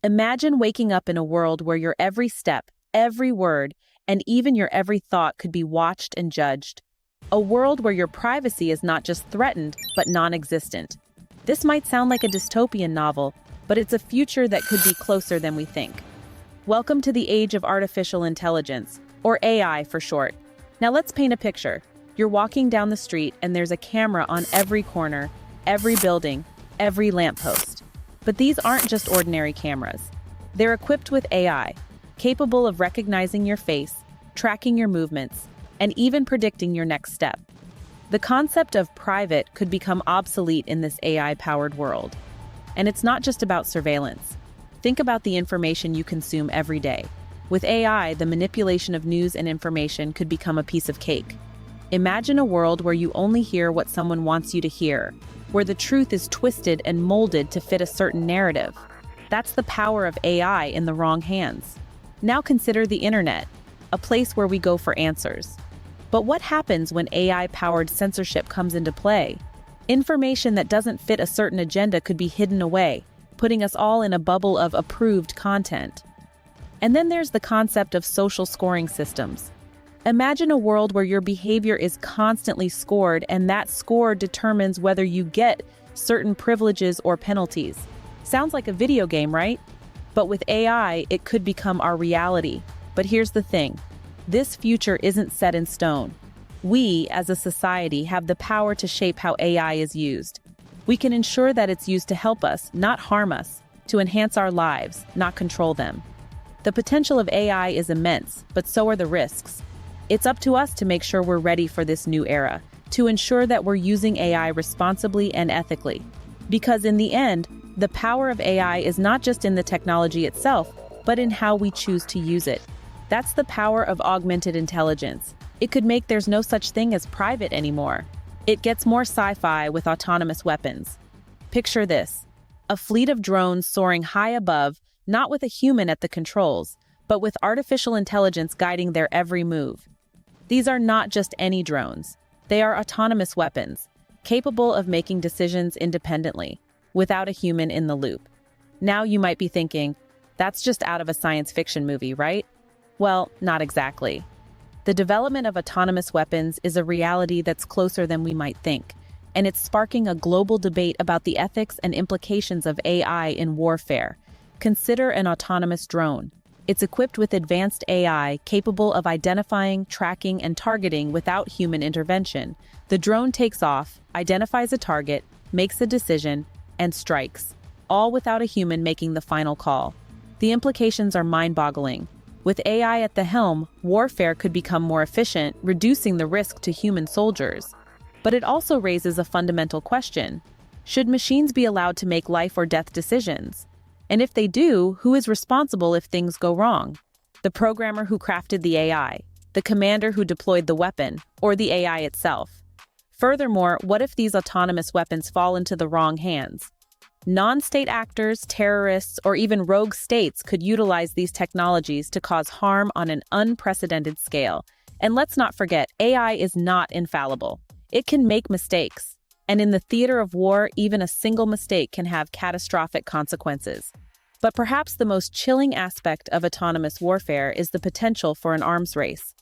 Imagine waking up in a world where your every step, every word, and even your every thought could be watched and judged. A world where your privacy is not just threatened, but non-existent. This might sound like a dystopian novel, but it's a future that could be closer than we think. Welcome to the age of artificial intelligence, or AI for short. Now let's paint a picture. You're walking down the street and there's a camera on every corner, every building, every lamppost. But these aren't just ordinary cameras. They're equipped with AI, capable of recognizing your face, tracking your movements, and even predicting your next step. The concept of private could become obsolete in this AI-powered world. And it's not just about surveillance. Think about the information you consume every day. With AI, the manipulation of news and information could become a piece of cake. Imagine a world where you only hear what someone wants you to hear, where the truth is twisted and molded to fit a certain narrative. That's the power of AI in the wrong hands. Now consider the internet, a place where we go for answers. But what happens when AI-powered censorship comes into play? Information that doesn't fit a certain agenda could be hidden away, putting us all in a bubble of approved content. And then there's the concept of social scoring systems. Imagine a world where your behavior is constantly scored and that score determines whether you get certain privileges or penalties. Sounds like a video game, right? But with AI, it could become our reality. But here's the thing. This future isn't set in stone. We, as a society, have the power to shape how AI is used. We can ensure that it's used to help us, not harm us, to enhance our lives, not control them. The potential of AI is immense, but so are the risks. It's up to us to make sure we're ready for this new era, to ensure that we're using AI responsibly and ethically. Because in the end, the power of AI is not just in the technology itself, but in how we choose to use it. That's the power of augmented intelligence. It could make there's no such thing as private anymore. It gets more sci-fi with autonomous weapons. Picture this: a fleet of drones soaring high above, not with a human at the controls, but with artificial intelligence guiding their every move. These are not just any drones. They are autonomous weapons, capable of making decisions independently, without a human in the loop. Now you might be thinking, that's just out of a science fiction movie, right? Well, not exactly. The development of autonomous weapons is a reality that's closer than we might think, and it's sparking a global debate about the ethics and implications of AI in warfare. Consider an autonomous drone. It's equipped with advanced AI capable of identifying, tracking, and targeting without human intervention. The drone takes off, identifies a target, makes a decision, and strikes, all without a human making the final call. The implications are mind-boggling. With AI at the helm, warfare could become more efficient, reducing the risk to human soldiers. But it also raises a fundamental question. Should machines be allowed to make life or death decisions? And if they do, who is responsible if things go wrong? The programmer who crafted the AI, the commander who deployed the weapon, or the AI itself? Furthermore, what if these autonomous weapons fall into the wrong hands? Non-state actors, terrorists, or even rogue states could utilize these technologies to cause harm on an unprecedented scale. And let's not forget, AI is not infallible. It can make mistakes. And in the theater of war, even a single mistake can have catastrophic consequences. But perhaps the most chilling aspect of autonomous warfare is the potential for an arms race.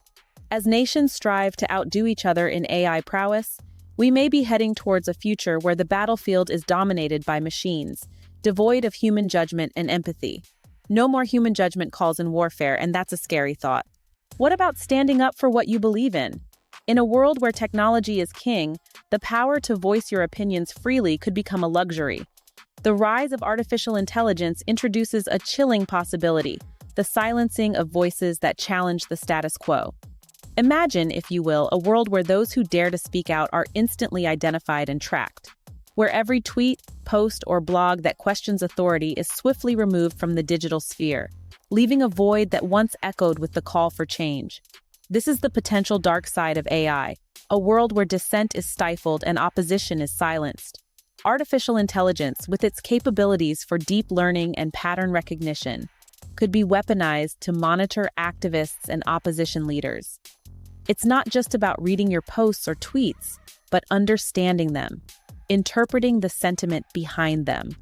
As nations strive to outdo each other in AI prowess, we may be heading towards a future where the battlefield is dominated by machines, devoid of human judgment and empathy. No more human judgment calls in warfare, and that's a scary thought. What about standing up for what you believe in? In a world where technology is king, the power to voice your opinions freely could become a luxury. The rise of artificial intelligence introduces a chilling possibility: the silencing of voices that challenge the status quo. Imagine, if you will, a world where those who dare to speak out are instantly identified and tracked, where every tweet, post, or blog that questions authority is swiftly removed from the digital sphere, leaving a void that once echoed with the call for change. This is the potential dark side of AI, a world where dissent is stifled and opposition is silenced. Artificial intelligence, with its capabilities for deep learning and pattern recognition, could be weaponized to monitor activists and opposition leaders. It's not just about reading your posts or tweets, but understanding them, interpreting the sentiment behind them.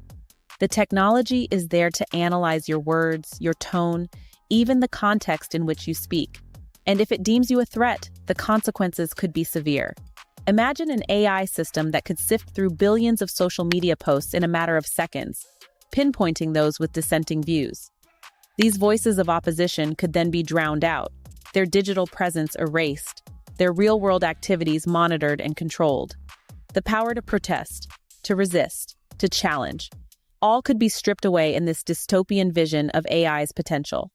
The technology is there to analyze your words, your tone, even the context in which you speak. And if it deems you a threat, the consequences could be severe. Imagine an AI system that could sift through billions of social media posts in a matter of seconds, pinpointing those with dissenting views. These voices of opposition could then be drowned out, their digital presence erased, their real-world activities monitored and controlled. The power to protest, to resist, to challenge, all could be stripped away in this dystopian vision of AI's potential.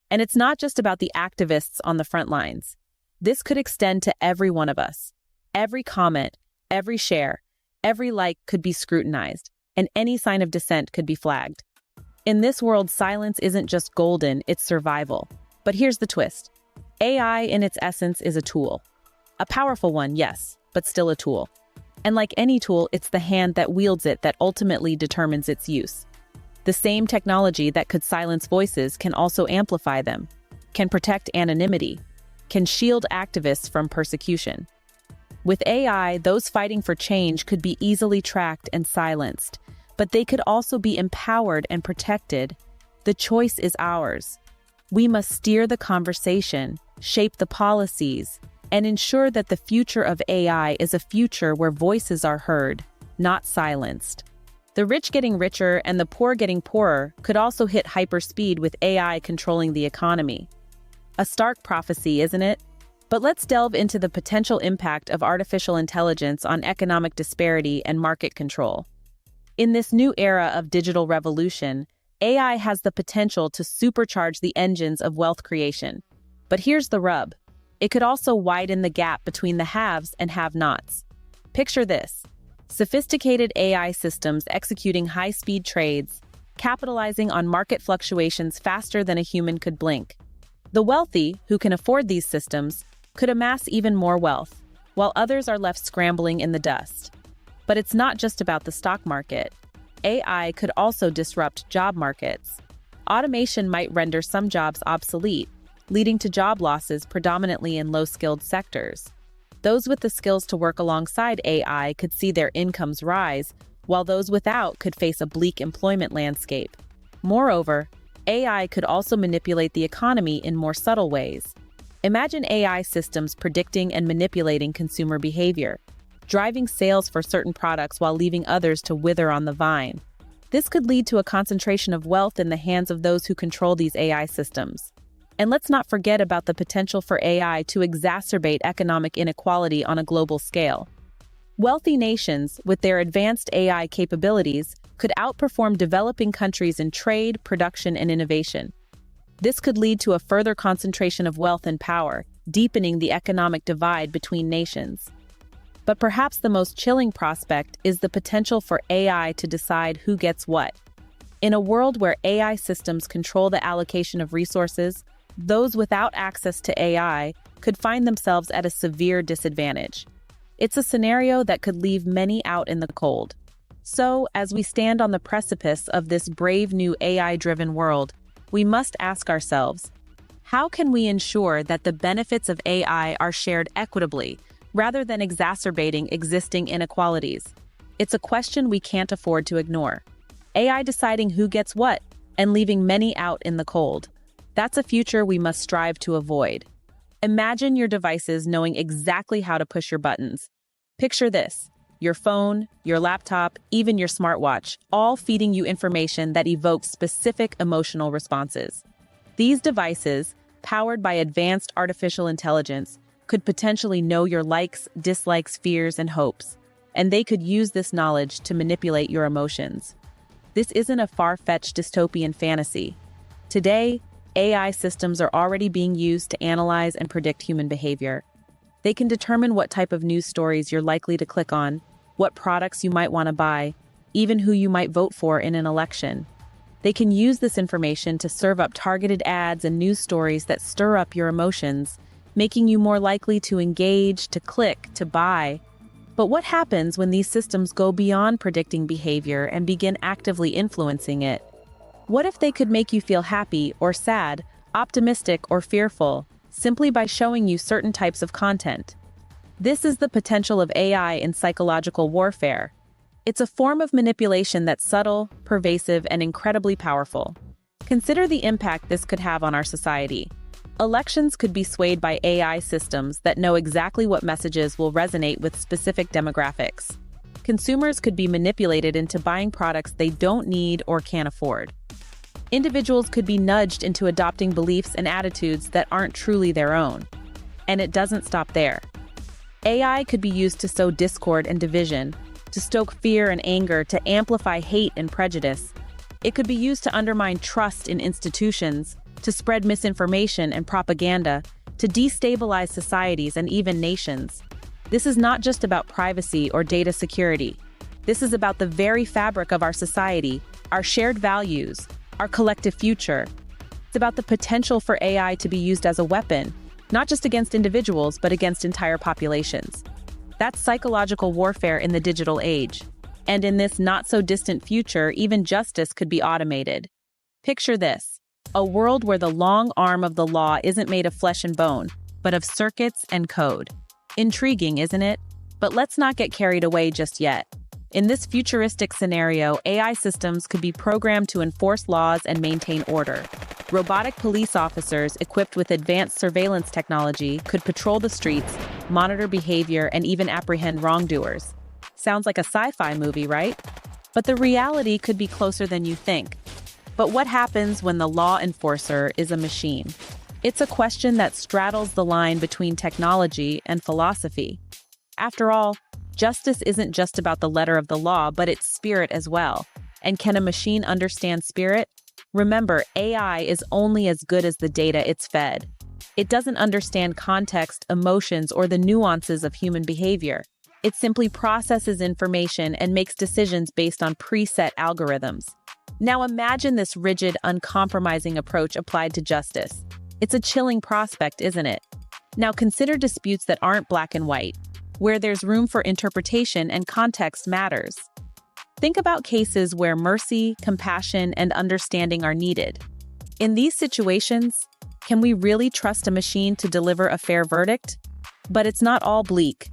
And it's not just about the activists on the front lines. This could extend to every one of us. Every comment, every share, every like could be scrutinized, and any sign of dissent could be flagged. In this world, silence isn't just golden, it's survival. But here's the twist. AI, in its essence, is a tool. A powerful one, yes, but still a tool. And like any tool, it's the hand that wields it that ultimately determines its use. The same technology that could silence voices can also amplify them, can protect anonymity, can shield activists from persecution. With AI, those fighting for change could be easily tracked and silenced, but they could also be empowered and protected. The choice is ours. We must steer the conversation, shape the policies, and ensure that the future of AI is a future where voices are heard, not silenced. The rich getting richer and the poor getting poorer could also hit hyperspeed with AI controlling the economy. A stark prophecy, isn't it? But let's delve into the potential impact of artificial intelligence on economic disparity and market control. In this new era of digital revolution, AI has the potential to supercharge the engines of wealth creation. But here's the rub. It could also widen the gap between the haves and have-nots. Picture this. Sophisticated AI systems executing high-speed trades, capitalizing on market fluctuations faster than a human could blink. The wealthy, who can afford these systems, could amass even more wealth, while others are left scrambling in the dust. But it's not just about the stock market. AI could also disrupt job markets. Automation might render some jobs obsolete, leading to job losses predominantly in low-skilled sectors. Those with the skills to work alongside AI could see their incomes rise, while those without could face a bleak employment landscape. Moreover, AI could also manipulate the economy in more subtle ways. Imagine AI systems predicting and manipulating consumer behavior, driving sales for certain products while leaving others to wither on the vine. This could lead to a concentration of wealth in the hands of those who control these AI systems. And let's not forget about the potential for AI to exacerbate economic inequality on a global scale. Wealthy nations, with their advanced AI capabilities, could outperform developing countries in trade, production, and innovation. This could lead to a further concentration of wealth and power, deepening the economic divide between nations. But perhaps the most chilling prospect is the potential for AI to decide who gets what. In a world where AI systems control the allocation of resources, those without access to AI could find themselves at a severe disadvantage. It's a scenario that could leave many out in the cold. So, as we stand on the precipice of this brave new AI-driven world, we must ask ourselves, how can we ensure that the benefits of AI are shared equitably, rather than exacerbating existing inequalities? It's a question we can't afford to ignore. AI deciding who gets what, and leaving many out in the cold. That's a future we must strive to avoid. Imagine your devices knowing exactly how to push your buttons. Picture this: your phone, your laptop, even your smartwatch, all feeding you information that evokes specific emotional responses. These devices, powered by advanced artificial intelligence, could potentially know your likes, dislikes, fears, and hopes, and they could use this knowledge to manipulate your emotions. This isn't a far-fetched dystopian fantasy. Today, AI systems are already being used to analyze and predict human behavior. They can determine what type of news stories you're likely to click on, what products you might want to buy, even who you might vote for in an election. They can use this information to serve up targeted ads and news stories that stir up your emotions, making you more likely to engage, to click, to buy. But what happens when these systems go beyond predicting behavior and begin actively influencing it? What if they could make you feel happy or sad, optimistic or fearful, simply by showing you certain types of content? This is the potential of AI in psychological warfare. It's a form of manipulation that's subtle, pervasive, and incredibly powerful. Consider the impact this could have on our society. Elections could be swayed by AI systems that know exactly what messages will resonate with specific demographics. Consumers could be manipulated into buying products they don't need or can't afford. Individuals could be nudged into adopting beliefs and attitudes that aren't truly their own. And it doesn't stop there. AI could be used to sow discord and division, to stoke fear and anger, to amplify hate and prejudice. It could be used to undermine trust in institutions, to spread misinformation and propaganda, to destabilize societies and even nations. This is not just about privacy or data security. This is about the very fabric of our society, our shared values, our collective future. It's about the potential for AI to be used as a weapon, not just against individuals, but against entire populations. That's psychological warfare in the digital age. And in this not-so-distant future, even justice could be automated. Picture this: a world where the long arm of the law isn't made of flesh and bone, but of circuits and code. Intriguing, isn't it? But let's not get carried away just yet. In this futuristic scenario, AI systems could be programmed to enforce laws and maintain order. Robotic police officers equipped with advanced surveillance technology could patrol the streets, monitor behavior, and even apprehend wrongdoers. Sounds like a sci-fi movie, right? But the reality could be closer than you think. But what happens when the law enforcer is a machine? It's a question that straddles the line between technology and philosophy. After all, justice isn't just about the letter of the law, but its spirit as well. And can a machine understand spirit? Remember, AI is only as good as the data it's fed. It doesn't understand context, emotions, or the nuances of human behavior. It simply processes information and makes decisions based on preset algorithms. Now imagine this rigid, uncompromising approach applied to justice. It's a chilling prospect, isn't it? Now consider disputes that aren't black and white, where there's room for interpretation and context matters. Think about cases where mercy, compassion, and understanding are needed. In these situations, can we really trust a machine to deliver a fair verdict? But it's not all bleak.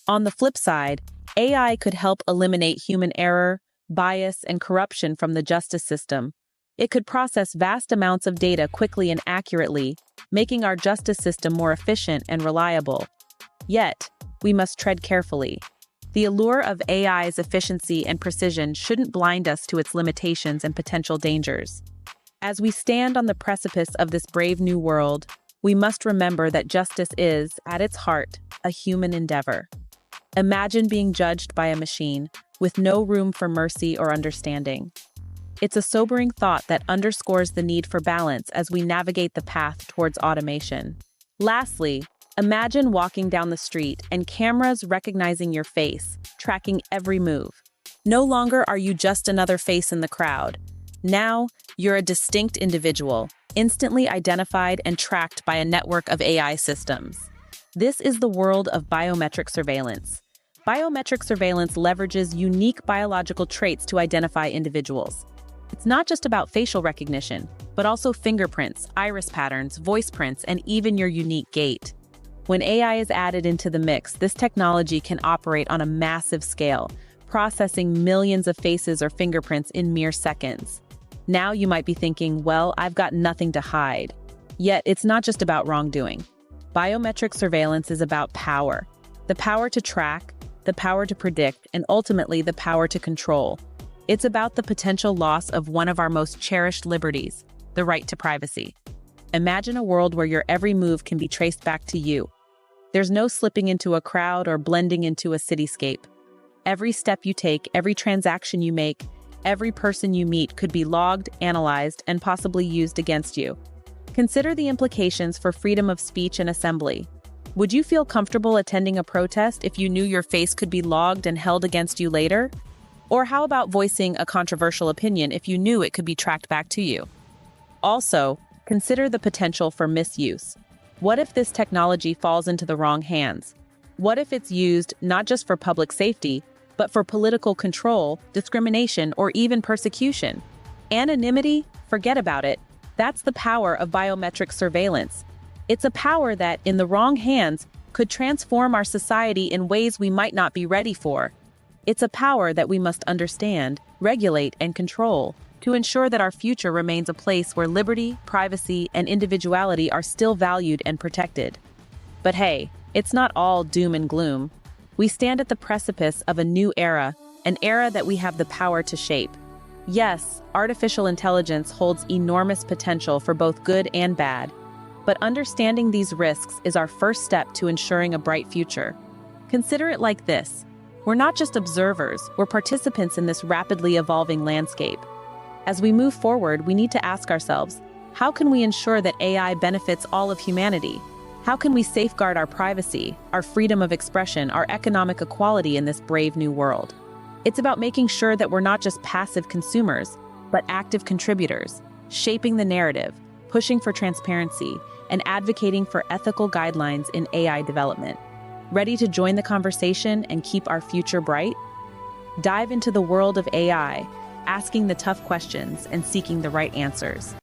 On the flip side, AI could help eliminate human error, bias, and corruption from the justice system. It could process vast amounts of data quickly and accurately, making our justice system more efficient and reliable. Yet, we must tread carefully. The allure of AI's efficiency and precision shouldn't blind us to its limitations and potential dangers. As we stand on the precipice of this brave new world, we must remember that justice is, at its heart, a human endeavor. Imagine being judged by a machine, with no room for mercy or understanding. It's a sobering thought that underscores the need for balance as we navigate the path towards automation. Lastly, imagine walking down the street and cameras recognizing your face, tracking every move. No longer are you just another face in the crowd. Now, you're a distinct individual, instantly identified and tracked by a network of AI systems. This is the world of biometric surveillance. Biometric surveillance leverages unique biological traits to identify individuals. It's not just about facial recognition, but also fingerprints, iris patterns, voice prints, and even your unique gait. When AI is added into the mix, this technology can operate on a massive scale, processing millions of faces or fingerprints in mere seconds. Now you might be thinking, well, I've got nothing to hide. Yet it's not just about wrongdoing. Biometric surveillance is about power. The power to track, the power to predict, and ultimately the power to control. It's about the potential loss of one of our most cherished liberties, the right to privacy. Imagine a world where your every move can be traced back to you. There's no slipping into a crowd or blending into a cityscape. Every step you take, every transaction you make, every person you meet could be logged, analyzed, and possibly used against you. Consider the implications for freedom of speech and assembly. Would you feel comfortable attending a protest if you knew your face could be logged and held against you later? Or how about voicing a controversial opinion if you knew it could be tracked back to you? Also, consider the potential for misuse. What if this technology falls into the wrong hands? What if it's used not just for public safety, but for political control, discrimination, or even persecution? Anonymity? Forget about it. That's the power of biometric surveillance. It's a power that, in the wrong hands, could transform our society in ways we might not be ready for. It's a power that we must understand, regulate, and control to ensure that our future remains a place where liberty, privacy, and individuality are still valued and protected. But hey, it's not all doom and gloom. We stand at the precipice of a new era, an era that we have the power to shape. Yes, artificial intelligence holds enormous potential for both good and bad, but understanding these risks is our first step to ensuring a bright future. Consider it like this. We're not just observers, we're participants in this rapidly evolving landscape. As we move forward, we need to ask ourselves, how can we ensure that AI benefits all of humanity? How can we safeguard our privacy, our freedom of expression, our economic equality in this brave new world? It's about making sure that we're not just passive consumers, but active contributors, shaping the narrative, pushing for transparency, and advocating for ethical guidelines in AI development. Ready to join the conversation and keep our future bright? Dive into the world of AI, asking the tough questions and seeking the right answers.